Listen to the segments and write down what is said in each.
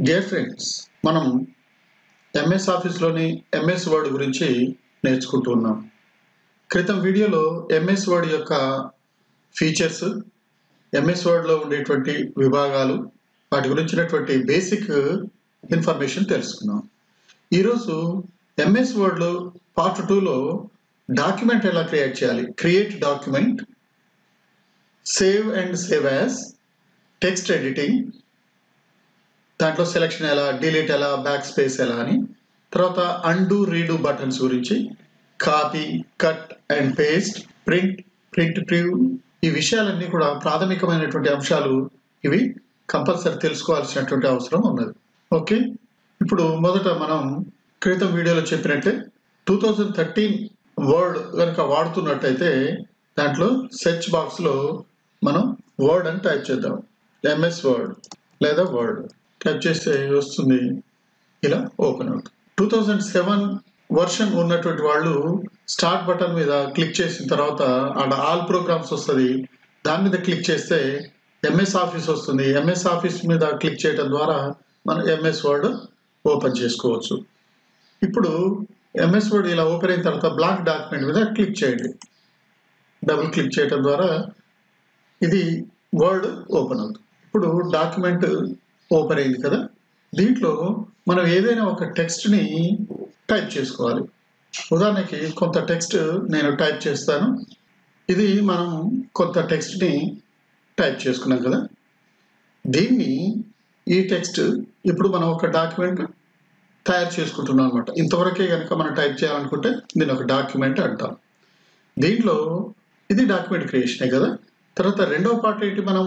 Dear friends, మనం MS ఆఫీస్లోని MS Word గురించి నేర్చుకుంటూ ఉన్నాం. క్రితం వీడియోలో ఎంఎస్ వర్డ్ యొక్క ఫీచర్స్, ఎంఎస్ వర్డ్లో ఉండేటువంటి విభాగాలు, వాటి గురించినటువంటి బేసిక్ ఇన్ఫర్మేషన్ తెలుసుకున్నాం. ఈరోజు ఎంఎస్ వర్డ్లో పార్ట్ 2లో డాక్యుమెంట్ ఎలా క్రియేట్ చేయాలి, create document, save and save as, text editing, దాంట్లో సెలెక్షన్ ఎలా, డిలీట్ ఎలా, బ్యాక్ స్పేస్ ఎలా అని, తర్వాత అండు రీడు బటన్స్ గురించి, copy, cut and paste, print preview, ఈ విషయాలన్నీ కూడా ప్రాథమికమైనటువంటి అంశాలు. ఇవి కంపల్సరీ తెలుసుకోవాల్సినటువంటి అవసరం ఉన్నది. ఓకే, ఇప్పుడు మొదట మనం క్రితం వీడియోలో చెప్పినట్టే 2013 వర్డ్ కనుక వాడుతున్నట్టయితే దాంట్లో సెర్చ్ బాక్స్లో మనం వర్డ్ అని టైప్ చేద్దాం. ఎంఎస్ వర్డ్ లేదా వర్డ్ టైప్ చేస్తే వస్తుంది, ఇలా ఓపెన్ అవుతుంది. 2007 వర్షన్ ఉన్నటువంటి వాళ్ళు స్టార్ట్ బటన్ మీద క్లిక్ చేసిన తర్వాత ఆడ ఆల్ ప్రోగ్రామ్స్ వస్తుంది. దాని మీద క్లిక్ చేస్తే ఎంఎస్ ఆఫీస్ వస్తుంది. ఎంఎస్ ఆఫీస్ మీద క్లిక్ చేయడం ద్వారా మనం ఎంఎస్ వర్డ్ ఓపెన్ చేసుకోవచ్చు. ఇప్పుడు ఎంఎస్ వర్డ్ ఇలా ఓపెన్ అయిన తర్వాత బ్లాంక్ డాక్యుమెంట్ మీద క్లిక్ చేయండి. డబుల్ క్లిక్ చేయడం ద్వారా ఇది వర్డ్ ఓపెన్ అవుతుంది. ఇప్పుడు డాక్యుమెంట్ ఓపెన్ అయింది కదా, దీంట్లో మనం ఏదైనా ఒక టెక్స్ట్ని టైప్ చేసుకోవాలి. ఉదాహరణకి కొంత టెక్స్ట్ నేను టైప్ చేస్తాను. ఇది మనం కొంత టెక్స్ట్ని టైప్ చేసుకున్నాం కదా, దీన్ని ఈ టెక్స్ట్ ఇప్పుడు మనం ఒక డాక్యుమెంట్ తయారు చేసుకుంటున్నాం అనమాట. ఇంతవరకే కనుక మనం టైప్ చేయాలనుకుంటే దీన్ని ఒక డాక్యుమెంట్ అంటాం. దీంట్లో ఇది డాక్యుమెంట్ క్రియేషనే కదా. తర్వాత రెండవ పార్ట్ ఏంటి, మనం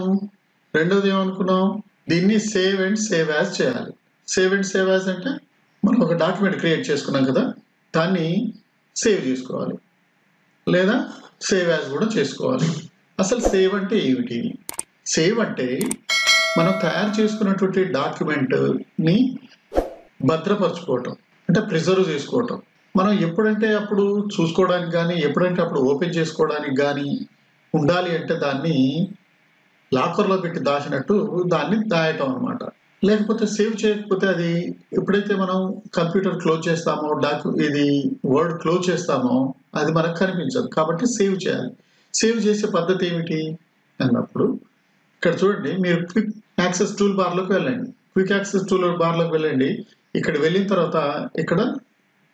రెండోది ఏమనుకున్నాం, దీన్ని సేవ్ అండ్ సేవ్ యాజ్ చేయాలి. సేవ్ అండ్ సేవ్ యాజ్ అంటే మనం ఒక డాక్యుమెంట్ క్రియేట్ చేసుకున్నాం కదా, దాన్ని సేవ్ చేసుకోవాలి లేదా సేవ్ యాజ్ కూడా చేసుకోవాలి. అసలు సేవ్ అంటే ఏమిటి? సేవ్ అంటే మనం తయారు చేసుకున్నటువంటి డాక్యుమెంట్ని భద్రపరచుకోవటం, అంటే ప్రిజర్వ్ చేసుకోవటం. మనం ఎప్పుడంటే అప్పుడు చూసుకోవడానికి కానీ ఎప్పుడంటే అప్పుడు ఓపెన్ చేసుకోవడానికి కానీ ఉండాలి అంటే దాన్ని లాకర్లో పెట్టి దాచినట్టు దాన్ని దాయటం అనమాట. లేకపోతే సేవ్ చేయకపోతే అది ఎప్పుడైతే మనం కంప్యూటర్ క్లోజ్ చేస్తామో, ఇది వర్డ్ క్లోజ్ చేస్తామో అది మనకు కనిపించదు. కాబట్టి సేవ్ చేయాలి. సేవ్ చేసే పద్ధతి ఏమిటి అన్నప్పుడు ఇక్కడ చూడండి, మీరు క్విక్ యాక్సెస్ టూల్ బార్లోకి వెళ్ళండి. క్విక్ యాక్సెస్ టూల్ బార్లోకి వెళ్ళండి. ఇక్కడ వెళ్ళిన తర్వాత ఇక్కడ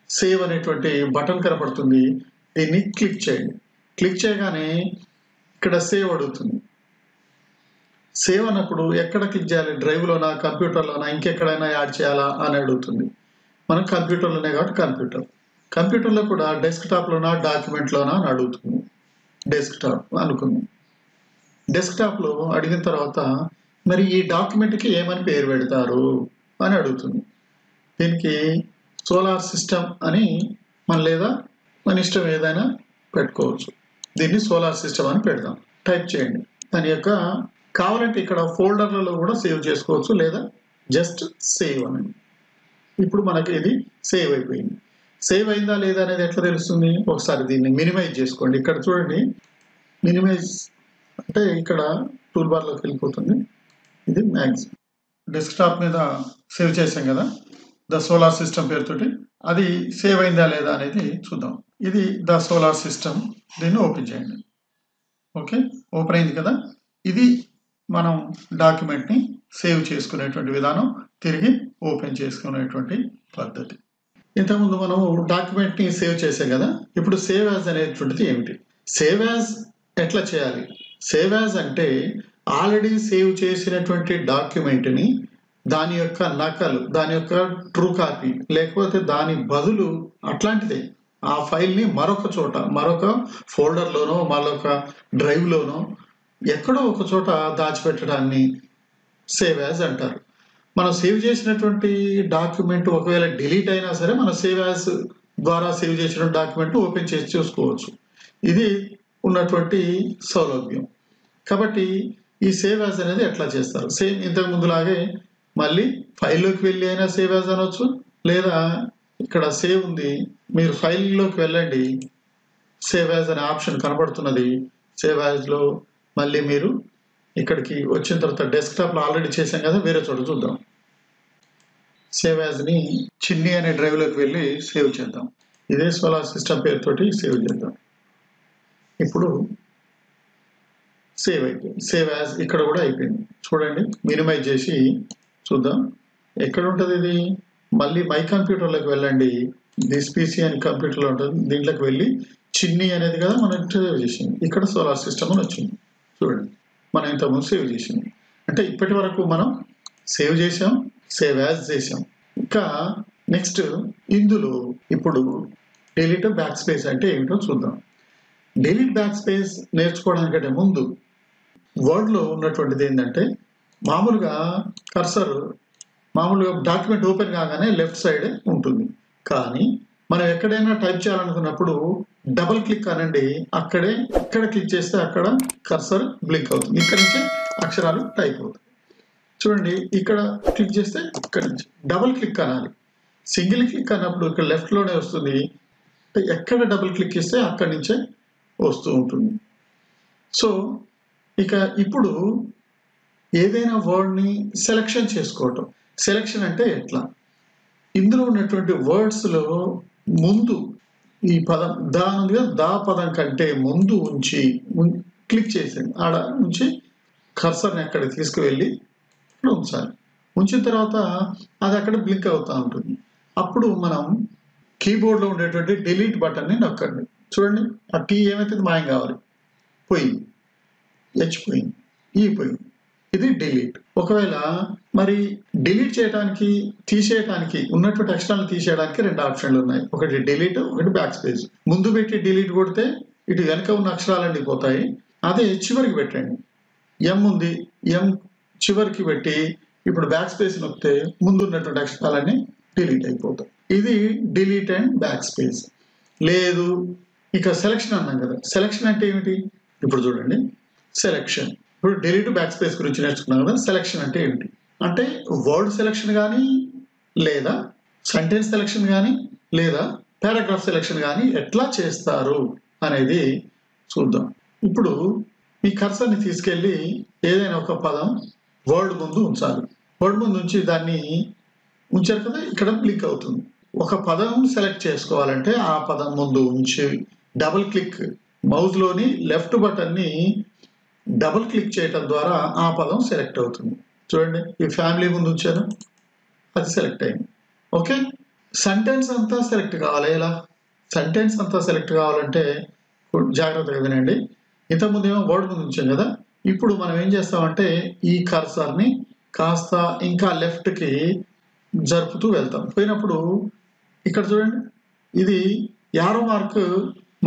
సేవ్ అనేటువంటి బటన్ కనపడుతుంది. దీన్ని క్లిక్ చేయండి. క్లిక్ చేయగానే ఇక్కడ సేవ్ అడుగుతుంది. సేవ్ అన్నప్పుడు ఎక్కడ క్లిక్ చేయాలి, డ్రైవ్లోనా, కంప్యూటర్లోనా, ఇంకెక్కడైనా యాడ్ చేయాలా అని అడుగుతుంది. మనం కంప్యూటర్లోనే కాబట్టి కంప్యూటర్లో కూడా డెస్క్టాప్లోనా డాక్యుమెంట్లోనా అని అడుగుతుంది. డెస్క్టాప్ అనుకుంది. డెస్క్టాప్లో అడిగిన తర్వాత మరి ఈ డాక్యుమెంట్కి ఏమని పేరు పెడతారు అని అడుగుతుంది. దీనికి సోలార్ సిస్టమ్ అని లేదా మన ఇష్టం ఏదైనా పెట్టుకోవచ్చు. దీన్ని సోలార్ సిస్టమ్ అని పెడదాం. టైప్ చేయండి. దాని యొక్క కావాలంటే ఇక్కడ ఫోల్డర్లలో కూడా సేవ్ చేసుకోవచ్చు లేదా జస్ట్ సేవ్ అని. ఇప్పుడు మనకి ఇది సేవ్ అయిపోయింది. సేవ్ అయిందా లేదా అనేది ఎట్లా తెలుస్తుంది? ఒకసారి దీన్ని మినిమైజ్ చేసుకోండి. ఇక్కడ చూడండి, మినిమైజ్ అంటే ఇక్కడ టూల్ బార్లోకి వెళ్ళిపోతుంది. ఇది మ్యాక్సిమం. డెస్క్టాప్ మీద సేవ్ చేసాం కదా ద సోలార్ సిస్టమ్ పేరుతోటి, అది సేవ్ అయిందా లేదా అనేది చూద్దాం. ఇది ద సోలార్ సిస్టమ్. దీన్ని ఓపెన్ చేయండి. ఓకే, ఓపెన్ అయింది కదా. ఇది మనం డాక్యుమెంట్ని సేవ్ చేసుకునేటువంటి విధానం, తిరిగి ఓపెన్ చేసుకునేటువంటి పద్ధతి. ఇంతకుముందు మనం డాక్యుమెంట్ని సేవ్ చేసాం కదా, ఇప్పుడు సేవ్ యాజ్ అనేటువంటిది ఏమిటి? సేవ్ యాజ్ ఎట్లా చేయాలి? సేవ్ యాజ్ అంటే ఆల్రెడీ సేవ్ చేసినటువంటి డాక్యుమెంట్ని దాని యొక్క నకలు, దాని యొక్క ట్రూ కాపీ లేకపోతే దాని బదులు అట్లాంటిదే ఆ ఫైల్ని మరొక చోట, మరొక ఫోల్డర్లోనో మరొక డ్రైవ్లోనో ఎక్కడో ఒక చోట దాచిపెట్టడాన్ని సేవ్ యాజ్ అంటారు. మనం సేవ్ చేసినటువంటి డాక్యుమెంట్ ఒకవేళ డిలీట్ అయినా సరే మనం సేవ్ యాజ్ ద్వారా సేవ్ చేసిన డాక్యుమెంట్ ఓపెన్ చేసి చూసుకోవచ్చు. ఇది ఉన్నటువంటి సౌలభ్యం. కాబట్టి ఈ సేవ్ యాజ్ అనేది ఎట్లా చేస్తారు? సేమ్ ఇంతకు ముందులాగే మళ్ళీ ఫైల్లోకి వెళ్ళి అయినా సేవ్ యాజ్ అనొచ్చు, లేదా ఇక్కడ సేవ్ ఉంది, మీరు ఫైల్లోకి వెళ్ళండి, సేవ్ యాజ్ అనే ఆప్షన్ కనబడుతున్నది. సేవ్ యాజ్లో మళ్ళీ మీరు ఇక్కడికి వచ్చిన తర్వాత డెస్క్టాప్లో ఆల్రెడీ చేసాం కదా, వేరే చోట చూద్దాం. సేవ్ యాజ్ని చిన్ని అనే డ్రైవ్లోకి వెళ్ళి సేవ్ చేద్దాం. ఇదే సోలార్ సిస్టమ్ పేరుతోటి సేవ్ చేద్దాం. ఇప్పుడు సేవ్ అయిపోయింది. సేవ్ యాజ్ ఇక్కడ కూడా అయిపోయింది. చూడండి, మినిమైజ్ చేసి చూద్దాం. ఎక్కడ ఉంటుంది ఇది? మళ్ళీ మై కంప్యూటర్లోకి వెళ్ళండి. దిస్ పీసీ అని కంప్యూటర్లో ఉంటుంది. దీంట్లోకి వెళ్ళి చిన్ని అనేది కదా మనం సేవ్ చేసింది. ఇక్కడ సోలార్ సిస్టమ్ అని వచ్చింది. చూడండి, మనం ఇంతకుముందు సేవ్ చేసింది. అంటే ఇప్పటి వరకు మనం సేవ్ చేసాం, సేవ్ యాజ్ చేసాం. ఇంకా నెక్స్ట్ ఇందులో ఇప్పుడు డిలీట్ బ్యాక్ స్పేస్ అంటే ఏమిటో చూద్దాం. డిలీట్ బ్యాక్ స్పేస్ నేర్చుకోవడానికంటే ముందు వర్డ్లో ఉన్నటువంటిది ఏంటంటే, మామూలుగా కర్సర్ మామూలుగా డాక్యుమెంట్ ఓపెన్ కాగానే లెఫ్ట్ సైడ్ ఉంటుంది. కానీ మనం ఎక్కడైనా టైప్ చేయాలనుకున్నప్పుడు డబుల్ క్లిక్ అనండి. అక్కడే ఇక్కడ క్లిక్ చేస్తే అక్కడ కర్సర్ బ్లింక్ అవుతుంది. ఇక్కడ నుంచి అక్షరాలు టైప్ అవుతాయి. చూడండి, ఇక్కడ క్లిక్ చేస్తే ఇక్కడ నుంచి డబుల్ క్లిక్ అనాలి. సింగిల్ క్లిక్ అన్నప్పుడు ఇక్కడ లెఫ్ట్లోనే వస్తుంది. ఎక్కడ డబుల్ క్లిక్ ఇస్తే అక్కడి నుంచే వస్తూ ఉంటుంది. సో ఇక ఇప్పుడు ఏదైనా వర్డ్ని సెలెక్షన్ చేసుకోవటం. సెలెక్షన్ అంటే ఎట్లా? ఇందులో ఉన్నటువంటి వర్డ్స్లో ముందు ఈ పదం దా ఉంది కదా, దా పదం కంటే ముందు ఉంచి క్లిక్ చేసేది. ఆడ నుంచి కర్సర్ని అక్కడ తీసుకువెళ్ళి ఇక్కడ ఉంచాలి. ఉంచిన తర్వాత అది అక్కడ బ్లింక్ అవుతూ ఉంటుంది. అప్పుడు మనం కీబోర్డ్లో ఉండేటువంటి డిలీట్ బటన్ని నొక్కండి. చూడండి, ఆ టీ ఏమైతే మాయం కావాలి, పోయింది. హెచ్ పోయింది, ఈ పోయింది. ఇది డిలీట్. ఒకవేళ మరి డిలీట్ చేయడానికి తీసేయడానికి ఉన్నటువంటి అక్షరాలను తీసేయడానికి రెండు ఆప్షన్లు ఉన్నాయి. ఒకటి డిలీట్, ఒకటి బ్యాక్ స్పేస్. ముందు పెట్టి డిలీట్ కొడితే ఇటు వెనక ఉన్న అక్షరాలన్నీ పోతాయి. అదే చివరికి పెట్టండి. ఎం ఉంది, ఎం చివరికి పెట్టి ఇప్పుడు బ్యాక్ స్పేస్ నొక్కితే ముందు ఉన్నటువంటి అక్షరాలన్నీ డిలీట్ అయిపోతాయి. ఇది డిలీట్ అండ్ బ్యాక్ స్పేస్. లేదు ఇక సెలెక్షన్ అన్నాం కదా. సెలెక్షన్ అంటే ఏమిటి? ఇప్పుడు చూడండి, సెలెక్షన్. ఇప్పుడు డిలీట్ బ్యాక్ స్పేస్ గురించి నేర్చుకున్నాం కదా. సెలెక్షన్ అంటే ఏమిటి? అంటే వర్డ్ సెలెక్షన్ కానీ, లేదా సెంటెన్స్ సెలెక్షన్ కానీ, లేదా పారాగ్రాఫ్ సెలెక్షన్ కానీ ఎట్లా చేస్తారు అనేది చూద్దాం. ఇప్పుడు మీ కర్సర్ని తీసుకెళ్ళి ఏదైనా ఒక పదం వర్డ్ ముందు ఉంచాలి. వర్డ్ ముందు ఉంచి దాన్ని ఉంచారు కదా, ఇక్కడ బ్లింక్ అవుతుంది. ఒక పదం సెలెక్ట్ చేసుకోవాలంటే ఆ పదం ముందు ఉంచి డబుల్ క్లిక్, మౌస్లోని లెఫ్ట్ బటన్ని డబుల్ క్లిక్ చేయటం ద్వారా ఆ పదం సెలెక్ట్ అవుతుంది. చూడండి, ఈ ఫ్యామిలీ ముందు ఉంచాను, అది సెలెక్ట్ అయింది. ఓకే, సెంటెన్స్ అంతా సెలెక్ట్ కావాలి. ఎలా సెంటెన్స్ అంతా సెలెక్ట్ కావాలంటే జాగ్రత్తగా వినండి. ఇంతకుముందు ఏమో వర్డ్ ముందు ఉంచాం కదా. ఇప్పుడు మనం ఏం చేస్తామంటే ఈ కర్సర్ని కాస్త ఇంకా లెఫ్ట్కి జరుపుతూ వెళ్తాం. పోయినప్పుడు ఇక్కడ చూడండి, ఇది యారో మార్క్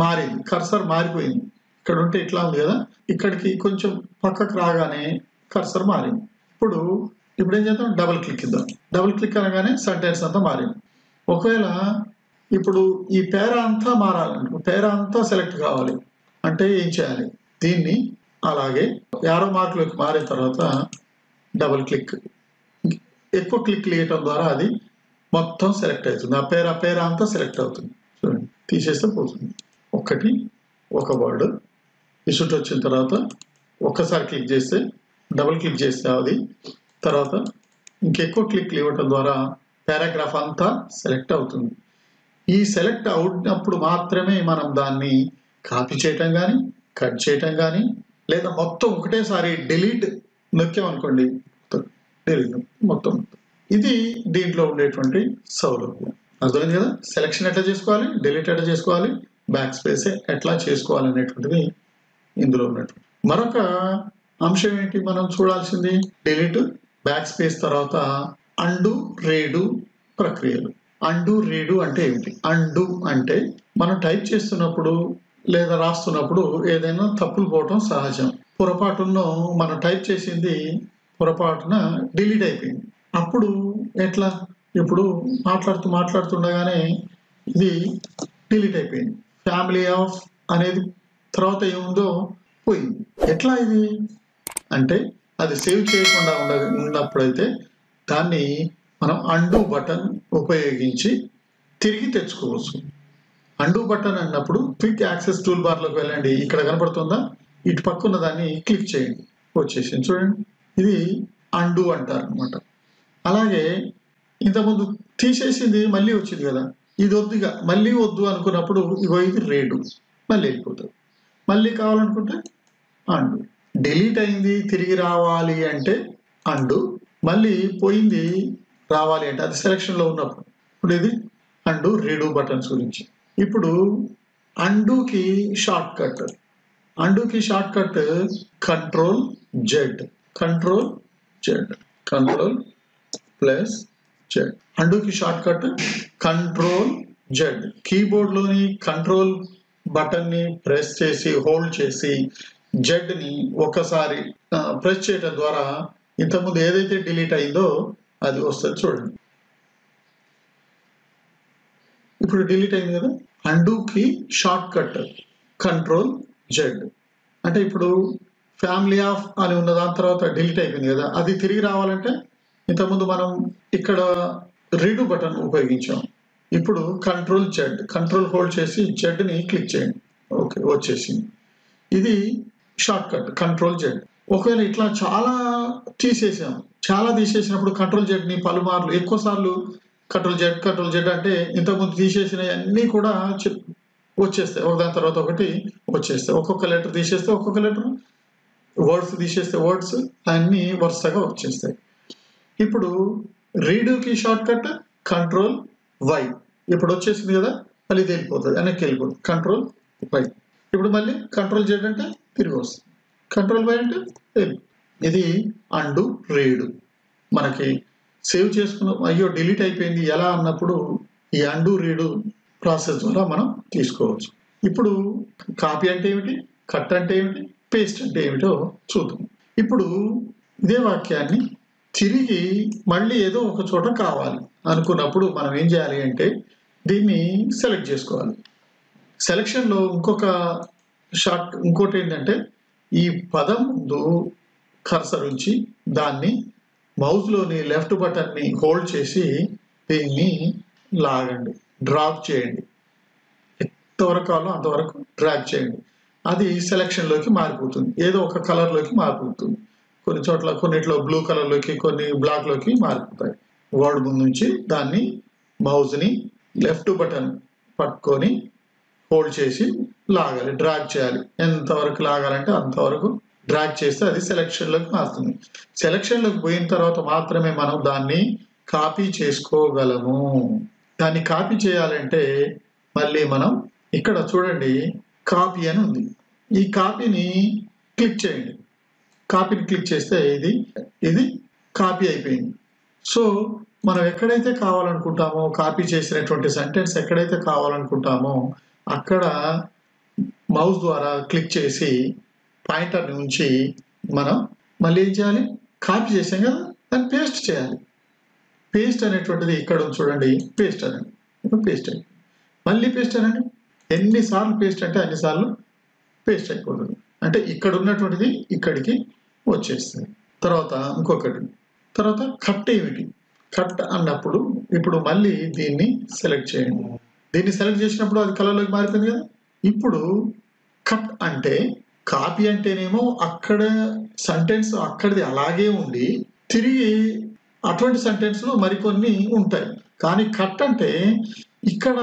మారింది, కర్సర్ మారిపోయింది. ఇక్కడ ఉంటే ఇట్లా ఉంది కదా, ఇక్కడికి కొంచెం పక్కకు రాగానే కర్సర్ మారింది. ఇప్పుడు ఏం చేద్దాం, డబుల్ క్లిక్ ఇద్దాం. డబుల్ క్లిక్ అనగానే సెంటెన్స్ అంతా మారింది. ఒకవేళ ఇప్పుడు ఈ పేరా అంతా మారాలంటే, పేరా అంతా సెలెక్ట్ కావాలి అంటే ఏం చేయాలి? దీన్ని అలాగే యారో మార్క్లోకి మారిన తర్వాత డబుల్ క్లిక్, ఎక్కువ క్లిక్ వేయటం ద్వారా అది మొత్తం సెలెక్ట్ అవుతుంది. ఆ పేరా అంతా సెలెక్ట్ అవుతుంది. చూడండి, తీసేస్తే పోతుంది. ఒక వర్డ్ ఇసుట్ వచ్చిన తర్వాత ఒక్కసారి క్లిక్ చేస్తే, డబుల్ క్లిక్ చేస్తే అది తర్వాత ఇంకెక్కువ క్లిక్లు ఇవ్వటం ద్వారా పారాగ్రాఫ్ అంతా సెలెక్ట్ అవుతుంది. ఈ సెలెక్ట్ అవుతున్నప్పుడు మాత్రమే మనం దాన్ని కాపీ చేయటం కానీ, కట్ చేయటం కానీ, లేదా మొత్తం ఒకటేసారి డిలీట్ నొక్కామనుకోండి, డిలీట్ మొత్తం. ఇది దీంట్లో ఉండేటువంటి సౌలభ్యం. అర్థమైంది కదా. సెలెక్షన్ ఎట్లా చేసుకోవాలి, డిలీట్ ఎట్లా చేసుకోవాలి, బ్యాక్ స్పేస్ ఎట్లా చేసుకోవాలి అనేటువంటిది ఇందులో ఉన్నటువంటి మరొక అంశం ఏంటి మనం చూడాల్సింది. డిలీట్, బ్యాక్ స్పేస్ తర్వాత అండు, రీడు ప్రక్రియలు. అండు, రీడు అంటే ఏమిటి? అండు అంటే మనం టైప్ చేస్తున్నప్పుడు లేదా రాస్తున్నప్పుడు ఏదైనా తప్పులు పోవటం సహజం. పొరపాటును మనం టైప్ చేసింది పొరపాటున డిలీట్ అయిపోయింది. అప్పుడు ఎట్లా? ఇప్పుడు మాట్లాడుతుండగానే ఇది డిలీట్ అయిపోయింది. ఫ్యామిలీ ఆఫ్ అనేది తర్వాత ఏముందో పోయింది. ఎట్లా ఇది అంటే, అది సేవ్ చేయకుండా ఉన్నప్పుడైతే దాన్ని మనం అండు బటన్ ఉపయోగించి తిరిగి తెచ్చుకోవచ్చు. అండు బటన్ అన్నప్పుడు క్విక్ యాక్సెస్ టూల్ బార్లోకి వెళ్ళండి. ఇక్కడ కనపడుతుందా, ఇటు పక్కన దాన్ని క్లిక్ చేయండి, వచ్చేసింది. చూడండి, ఇది అండు అంటారు అనమాట. అలాగే ఇంతకుముందు తీసేసింది మళ్ళీ వచ్చింది కదా, ఇది వద్దుగా మళ్ళీ వద్దు అనుకున్నప్పుడు ఇగో ఇది రీడు, మళ్ళీ వెళ్ళిపోతుంది. మళ్ళీ కావాలనుకుంటే అండు. డిలీట్ అయింది తిరిగి రావాలి అంటే అండు, మళ్ళీ పోయింది రావాలి అంటే అది సెలక్షన్లో ఉన్నప్పుడు. ఇప్పుడు ఇది అండు రీడు బటన్స్ గురించి. ఇప్పుడు అండుకి షార్ట్ కట్, అండుకి shortcut control Z, control Z, control plus Z. అండుకి షార్ట్ కట్ కంట్రోల్ జెడ్. కీబోర్డ్లోని కంట్రోల్ బటన్ని ప్రెస్ చేసి హోల్డ్ చేసి జెడ్ని ఒకసారి ప్రెస్ చేయడం ద్వారా ఇంతకుముందు ఏదైతే డిలీట్ అయిందో అది వస్తుంది చూడండి. ఇప్పుడు డిలీట్ అయింది కదా. అండుకి షార్ట్ కట్ కంట్రోల్ జెడ్. అంటే ఇప్పుడు ఫ్యామిలీ ఆఫ్ అని ఉన్న దాని తర్వాత డిలీట్ అయిపోయింది కదా, అది తిరిగి రావాలంటే ఇంతకుముందు మనం ఇక్కడ రీడు బటన్ ఉపయోగించాం. ఇప్పుడు కంట్రోల్ జెడ్, కంట్రోల్ హోల్డ్ చేసి జెడ్ని క్లిక్ చేయండి. ఓకే, వచ్చేసింది. ఇది షార్ట్ కట్ కంట్రోల్ జెడ్. ఒకవేళ ఇట్లా చాలా తీసేసినప్పుడు కంట్రోల్ జెడ్ని పలుమార్లు ఎక్కువ సార్లు కంట్రోల్ జెడ్ అంటే ఇంతకుముందు తీసేసినవి అన్నీ కూడా వచ్చేస్తాయి, ఒకదాని తర్వాత ఒకటి వచ్చేస్తాయి. ఒక్కొక్క లెటర్ తీసేస్తే ఒక్కొక్క లెటర్, వర్డ్స్ తీసేస్తే వర్డ్స్ అన్నీ వరుసగా వచ్చేస్తాయి. ఇప్పుడు రీడుకి షార్ట్ కట్ కంట్రోల్ వై. ఇప్పుడు వచ్చేసింది కదా, మళ్ళీ ఇది వెళ్ళిపోతుంది, వెనక్కి వెళ్ళిపోతుంది, కంట్రోల్ వై. ఇప్పుడు మళ్ళీ కంట్రోల్ జెడ్ అంటే తిరిగి వస్తుంది, కంట్రోల్ వై అంటే ఇది అండు రీడు. మనకి సేవ్ చేసుకున్న అయ్యో డిలీట్ అయిపోయింది ఎలా అన్నప్పుడు ఈ అండు రీడు ప్రాసెస్ ద్వారా మనం తీసుకోవచ్చు. ఇప్పుడు కాపీ అంటే ఏమిటి, కట్ అంటే ఏమిటి, పేస్ట్ అంటే ఏమిటో చూద్దాం. ఇప్పుడు ఇదే వాక్యాన్ని తిరిగి మళ్ళీ ఏదో ఒక చోట కావాలి అనుకున్నప్పుడు మనం ఏం చేయాలి అంటే దీన్ని సెలెక్ట్ చేసుకోవాలి. సెలెక్షన్లో ఇంకోటి ఏంటంటే ఈ పదం ముందు కర్సర్ ఉంచి దాన్ని మౌస్లోని లెఫ్ట్ బటన్ని హోల్డ్ చేసి దీన్ని లాగండి, డ్రాగ్ చేయండి. ఎంతవరకు కావాలో అంతవరకు డ్రాగ్ చేయండి. అది సెలక్షన్లోకి మారిపోతుంది, ఏదో ఒక కలర్లోకి మారిపోతుంది. కొన్ని చోట్ల కొన్నిట్లో బ్లూ కలర్లోకి, కొన్ని బ్లాక్లోకి మారిపోతాయి. వర్డ్ ముందు నుంచి దాన్ని మౌస్ని లెఫ్ట్ బటన్ పట్టుకొని హోల్డ్ చేసి లాగాలి, డ్రాగ్ చేయాలి. ఎంతవరకు లాగాలంటే అంతవరకు డ్రాగ్ చేస్తే అది సెలక్షన్లోకి మారుతుంది. సెలక్షన్లోకి పోయిన తర్వాత మాత్రమే మనం దాన్ని కాపీ చేసుకోగలము. దాన్ని కాపీ చేయాలంటే మళ్ళీ మనం ఇక్కడ చూడండి కాపీ అని ఉంది, ఈ కాపీని క్లిక్ చేయండి. కాపీని క్లిక్ చేస్తే ఇది కాపీ అయిపోయింది. సో మనం ఎక్కడైతే కావాలనుకుంటామో కాపీ చేసినటువంటి సెంటెన్స్ ఎక్కడైతే కావాలనుకుంటామో అక్కడ మౌస్ ద్వారా క్లిక్ చేసి పాయింటర్ని ఉంచి మనం మళ్ళీ ఏం చేయాలి, కాపీ చేసాం కదా దాన్ని పేస్ట్ చేయాలి. పేస్ట్ అనేటువంటిది ఇక్కడ చూడండి, పేస్ట్ అనండి. ఇప్పుడు పేస్ట్ అయ్యి మళ్ళీ పేస్ట్ అనండి. ఎన్నిసార్లు పేస్ట్ అంటే అన్నిసార్లు పేస్ట్ అయిపోతుంది. అంటే ఇక్కడ ఉన్నటువంటిది ఇక్కడికి వచ్చేస్తుంది. తర్వాత ఇంకొకటి, తర్వాత కట్ ఏమిటి, కట్ అన్నప్పుడు ఇప్పుడు మళ్ళీ దీన్ని సెలెక్ట్ చేయండి. దీన్ని సెలెక్ట్ చేసినప్పుడు అది కలర్లోకి మారిపోయింది కదా. ఇప్పుడు కట్ అంటే కాపీ అంటేనేమో అక్కడ సెంటెన్స్ అక్కడిది అలాగే ఉండి తిరిగి అటువంటి సెంటెన్స్లు మరికొన్ని ఉంటాయి. కానీ కట్ అంటే ఇక్కడ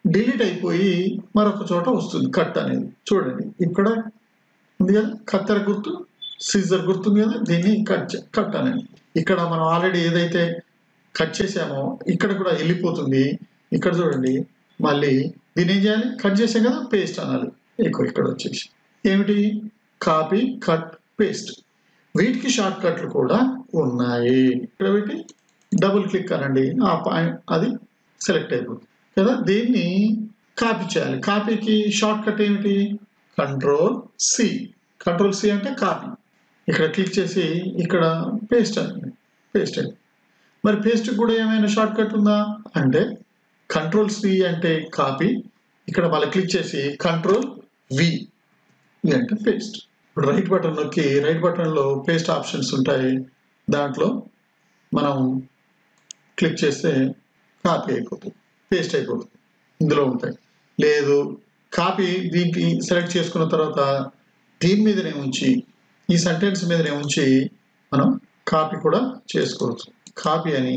డిలీట్ అయిపోయి మరొక చోట వస్తుంది కట్ అనేది. చూడండి ఇక్కడ ఉంది కదా కత్తెర గుర్తు, సీజర్ గుర్తుంది కదా, దీన్ని కట్ అనేది. ఇక్కడ మనం ఆల్రెడీ ఏదైతే కట్ చేసామో ఇక్కడ కూడా వెళ్ళిపోతుంది. ఇక్కడ చూడండి మళ్ళీ దీన్ని ఏం చేయాలి, కట్ చేసాం కదా పేస్ట్ అనాలి. ఇక్కడ వచ్చేసి ఏమిటి, కాపీ కట్ పేస్ట్. వీటికి షార్ట్ కట్లు కూడా ఉన్నాయి. ఇక్కడ పెట్టి డబుల్ క్లిక్ అనండి, ఆ పాయింట్ అది సెలెక్ట్ అయిపోతుంది కదా. దీన్ని కాపీ చేయాలి. కాపీకి షార్ట్ కట్ ఏమిటి, కంట్రోల్ సి. కంట్రోల్ సి అంటే కాపీ. ఇక్కడ క్లిక్ చేసి ఇక్కడ పేస్ట్ అనండి, పేస్ట్ అయింది. మరి పేస్ట్ కూడా ఏమైనా షార్ట్ కట్ ఉందా అంటే కంట్రోల్ సి అంటే కాపీ, ఇక్కడ మళ్ళీ క్లిక్ చేసి కంట్రోల్ వి అంటే పేస్ట్. ఇప్పుడు రైట్ బటన్ నొక్కి రైట్ బటన్లో పేస్ట్ ఆప్షన్స్ ఉంటాయి, దాంట్లో మనం క్లిక్ చేస్తే కాపీ అయిపోతుంది, పేస్ట్ అయిపోతుంది. ఇందులో ఉంటాయి. లేదు కాపీ దీనికి సెలెక్ట్ చేసుకున్న తర్వాత దీని మీదనే ఉంచి ఈ సెంటెన్స్ మీదనే ఉంచి మనం కాపీ కూడా చేసుకోవచ్చు. కాపీ అని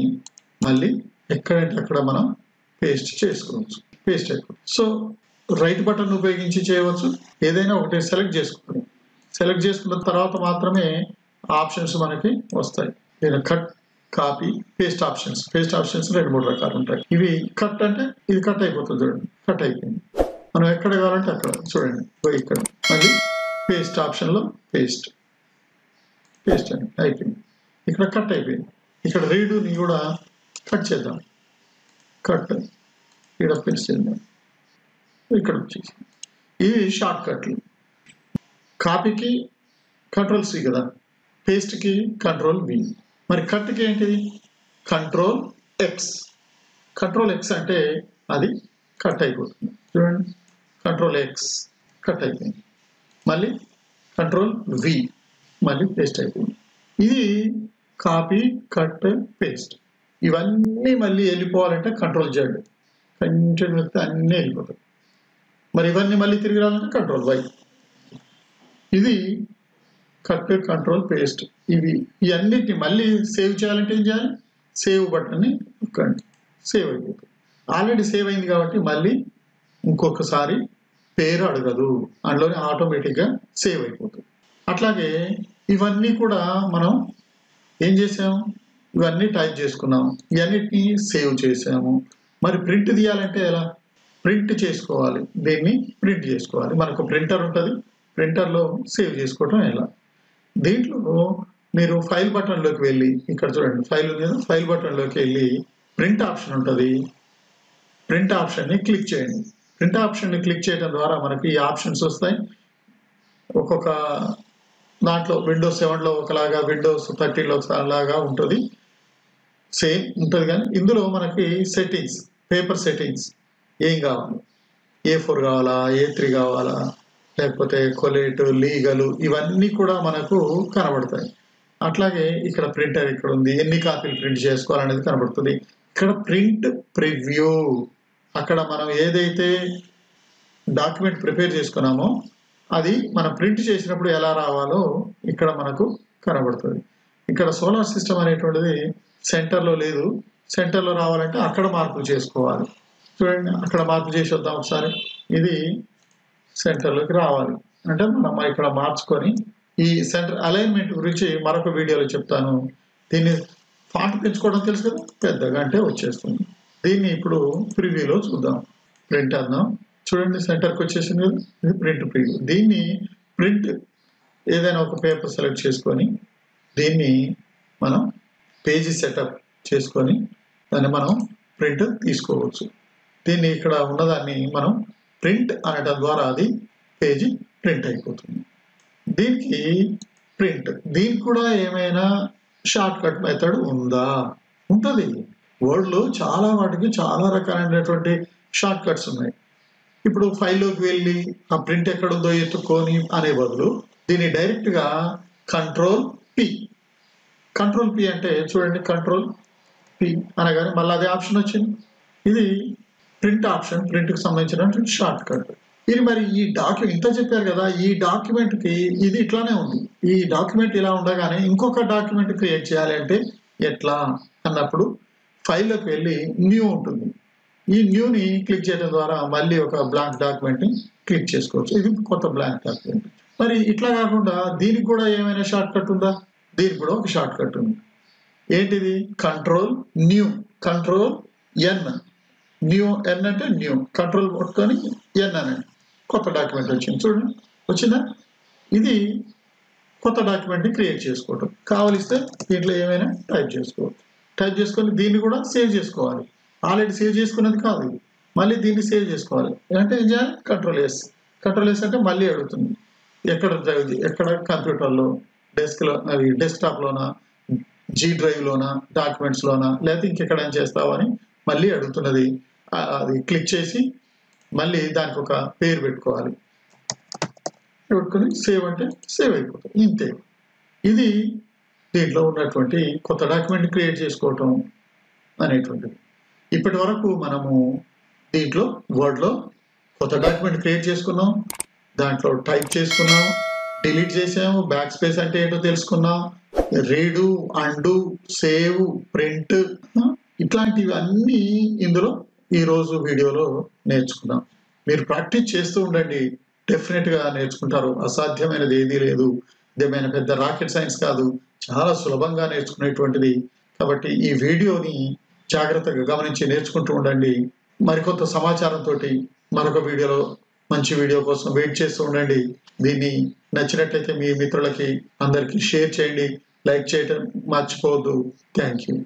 మళ్ళీ ఎక్కడంటే అక్కడ మనం పేస్ట్ చేసుకోవచ్చు. పేస్ట్ అయిపోతుంది. సో రైట్ బటన్ ఉపయోగించి చేయవచ్చు. ఏదైనా ఒకటి సెలెక్ట్ చేసుకోవాలి. సెలెక్ట్ చేసుకున్న తర్వాత మాత్రమే ఆప్షన్స్ మనకి వస్తాయి. నేను cut, copy, paste options. Paste options 2-3 రకాలు ఉంటాయి. ఇవి కట్ అంటే ఇది కట్ అయిపోతుంది. చూడండి, కట్ అయిపోయింది. మనం ఎక్కడ కావాలంటే అక్కడ చూడండి, ఇక్కడ మళ్ళీ పేస్ట్ ఆప్షన్లో పేస్ట్ అని అయిపోయింది. ఇక్కడ కట్ అయిపోయింది. ఇక్కడ రీడుని కూడా కట్ చేద్దాం. కట్ ఇక్కడ పేస్ట్ చేద్దాం. ఇక్కడ వచ్చేసి ఇవి షార్ట్ కట్లు. కాపీకి Ctrl+C కదా, పేస్ట్కి Ctrl+V. మరి కట్కి ఏంటిది Ctrl+X. Ctrl+X అంటే అది కట్ అయిపోతుంది. చూడండి, Ctrl+X కట్ అయిపోయింది. మళ్ళీ Ctrl+V మళ్ళీ పేస్ట్ అయిపోయింది. ఇది కాపీ, కట్, పేస్ట్. ఇవన్నీ మళ్ళీ వెళ్ళిపోవాలంటే Ctrl+Z. కంటిన్యూ అన్నీ వెళ్ళిపోతాయి. మరి ఇవన్నీ మళ్ళీ తిరిగి రావాలంటే Ctrl+Y. ఇది కట్, కంట్రోల్, పేస్ట్. ఈ అన్నిటిని మళ్ళీ సేవ్ చేయాలంటే ఏం చేయాలి? సేవ్ బటన్ని నొక్కండి. సేవ్ అయిపోతుంది. ఆల్రెడీ సేవ్ అయింది కాబట్టి మళ్ళీ ఇంకొకసారి పేరు అడగదు, అందులోనే ఆటోమేటిక్గా సేవ్ అయిపోతుంది. అట్లాగే ఇవన్నీ కూడా మనం ఏం చేసాము? ఇవన్నీ టైప్ చేసుకున్నాం, ఇవన్నిటిని సేవ్ చేసాము. మరి ప్రింట్ తీయాలంటే ఎలా? ప్రింట్ చేసుకోవాలి. దీన్ని ప్రింట్ చేసుకోవాలి. మనకు ప్రింటర్ ఉంటుంది. ప్రింటర్లో సేవ్ చేసుకోవటం ఎలా? దీంట్లో మీరు ఫైల్ బటన్లోకి వెళ్ళి, ఇక్కడ చూడండి ఫైల్ ఉంది కదా, ఫైల్ బటన్లోకి వెళ్ళి ప్రింట్ ఆప్షన్ ఉంటుంది. ప్రింట్ ఆప్షన్ని క్లిక్ చేయండి. ప్రింట్ ఆప్షన్ని క్లిక్ చేయడం ద్వారా మనకి ఈ ఆప్షన్స్ వస్తాయి. ఒక్కొక్క దాంట్లో విండోస్ 7లో ఒకలాగా, విండోస్ 13లో ఒకలాగా ఉంటుంది, సేమ్ ఉంటుంది. కానీ ఇందులో మనకి సెట్టింగ్స్, పేపర్ సెట్టింగ్స్ ఏం కావాలి, A4 కావాలా, A3 కావాలా, లేకపోతే కొలేట్, లీగల్, ఇవన్నీ కూడా మనకు కనబడతాయి. అట్లాగే ఇక్కడ ప్రింటర్ ఇక్కడ ఉంది, ఎన్ని కాపీలు ప్రింట్ చేసుకోవాలనేది కనబడుతుంది. ఇక్కడ ప్రింట్ ప్రివ్యూ, అక్కడ మనం ఏదైతే డాక్యుమెంట్ ప్రిపేర్ చేసుకున్నామో అది మనం ప్రింట్ చేసినప్పుడు ఎలా రావాలో ఇక్కడ మనకు కనబడుతుంది. ఇక్కడ సోలార్ సిస్టమ్ అనేటువంటిది సెంటర్లో లేదు. సెంటర్లో రావాలంటే అక్కడ మార్పులు చేసుకోవాలి. చూడండి, అక్కడ మార్పు చేసి వద్దాం ఒకసారి. ఇది సెంటర్లోకి రావాలి అంటే మనం ఇక్కడ మార్చుకొని, ఈ సెంటర్ అలైన్మెంట్ గురించి మరొక వీడియోలో చెప్తాను. దీన్ని ఫాంట్ పెంచుకోవడం తెలుసు కదా, పెద్దగా అంటే వచ్చేస్తుంది. దీన్ని ఇప్పుడు ప్రివ్యూలో చూద్దాం. ప్రింట్ అన్నాం, చూడండి సెంటర్కి వచ్చేసింది కదా, ఇది ప్రింట్ ప్రివ్యూ. దీన్ని ప్రింట్ ఏదైనా ఒక పేపర్ సెలెక్ట్ చేసుకొని దీన్ని మనం పేజీ సెటప్ చేసుకొని దాన్ని మనం ప్రింట్ తీసుకోవచ్చు. దీన్ని ఇక్కడ ఉన్నదాన్ని మనం ప్రింట్ అనడం ద్వారా అది పేజీ ప్రింట్ అయిపోతుంది. దీనికి ప్రింట్, దీనికి కూడా ఏమైనా షార్ట్ కట్ మెథడ్ ఉందా? ఉంటుంది. వర్డ్లో చాలా వాటికి చాలా రకాలైనటువంటి షార్ట్ కట్స్ ఉన్నాయి. ఇప్పుడు ఫైల్లోకి వెళ్ళి ఆ ప్రింట్ ఎక్కడుందో ఎత్తుక్కొని అనే బదులు దీన్ని డైరెక్ట్గా Ctrl+P. Ctrl+P అంటే చూడండి, Ctrl+P అనగానే మళ్ళీ అదే ఆప్షన్ వచ్చింది. ఇది ప్రింట్ ఆప్షన్, ప్రింట్కి సంబంధించినటువంటి షార్ట్ కట్. ఇది మరి ఈ డాక్యుమెంట్ ఇంత చెప్పారు కదా, ఈ డాక్యుమెంట్కి ఇది ఇట్లానే ఉంది. ఈ డాక్యుమెంట్ ఇలా ఉండగానే ఇంకొక డాక్యుమెంట్ క్రియేట్ చేయాలి అంటే ఎట్లా అన్నప్పుడు ఫైల్లోకి వెళ్ళి న్యూ ఉంటుంది. ఈ న్యూని క్లిక్ చేయడం ద్వారా మళ్ళీ ఒక బ్లాంక్ డాక్యుమెంట్ని క్లిక్ చేసుకోవచ్చు. ఇది కొత్త బ్లాంక్ డాక్యుమెంట్. మరి ఇట్లా కాకుండా దీనికి కూడా ఏమైనా షార్ట్ కట్ ఉందా? దీనికి కూడా ఒక షార్ట్ కట్ ఉంది. ఏంటిది? Ctrl+New, Ctrl+N. న్యూ ఎన్ అంటే న్యూ, కంట్రోల్ పట్టుకొని ఎన్ అనండి, కొత్త డాక్యుమెంట్ వచ్చింది. చూడండి, వచ్చిందా? ఇది కొత్త డాక్యుమెంట్ని క్రియేట్ చేసుకోవటం. కావలిస్తే దీంట్లో ఏమైనా టైప్ చేసుకోవచ్చు. టైప్ చేసుకొని దీన్ని కూడా సేవ్ చేసుకోవాలి. ఆల్రెడీ సేవ్ చేసుకున్నది కాదు ఇది, మళ్ళీ దీన్ని సేవ్ చేసుకోవాలి. అంటే ఏం చేయాలి? Ctrl+S. Ctrl+S అంటే మళ్ళీ అడుగుతుంది ఎక్కడ డ్రైవ్, ఎక్కడ కంప్యూటర్లో, డెస్క్లో, అవి డెస్క్టాప్లోనా, G డ్రైవ్లోనా, డాక్యుమెంట్స్లోనా, లేకపోతే ఇంకెక్కడైనా చేస్తావా అని మళ్ళీ అడుగుతున్నది. అది క్లిక్ చేసి మళ్ళీ దానికి ఒక పేరు పెట్టుకోవాలి. పెట్టుకొని సేవ్ అంటే సేవ్ అయిపోతుంది. ఇంతే. ఇది దీంట్లో ఉన్నటువంటి కొత్త డాక్యుమెంట్ క్రియేట్ చేసుకోవటం అనేటువంటిది. ఇప్పటి వరకు మనము దీంట్లో వర్డ్లో కొత్త డాక్యుమెంట్ క్రియేట్ చేసుకున్నాం, దాంట్లో టైప్ చేసుకున్నాం, డిలీట్ చేసాము, బ్యాక్ స్పేస్ అంటే ఏంటో తెలుసుకున్నాం, రీడు, అండు, సేవ్, ప్రింట్, ఇట్లాంటివి అన్నీ ఇందులో ఈరోజు వీడియోలో నేర్చుకున్నాం. మీరు ప్రాక్టీస్ చేస్తూ ఉండండి, డెఫినెట్గా నేర్చుకుంటారు. అసాధ్యమైనది ఏదీ లేదు. ఇదేమైనా పెద్ద రాకెట్ సైన్స్ కాదు, చాలా సులభంగా నేర్చుకునేటువంటిది. కాబట్టి ఈ వీడియోని జాగ్రత్తగా గమనించి నేర్చుకుంటూ ఉండండి. మరికొంత సమాచారంతో మరొక వీడియోలో మంచి వీడియో కోసం వెయిట్ చేస్తూ ఉండండి. దీన్ని నచ్చినట్లయితే మీ మిత్రులకి అందరికీ షేర్ చేయండి, లైక్ చేయటం మర్చిపోవద్దు. Thank you.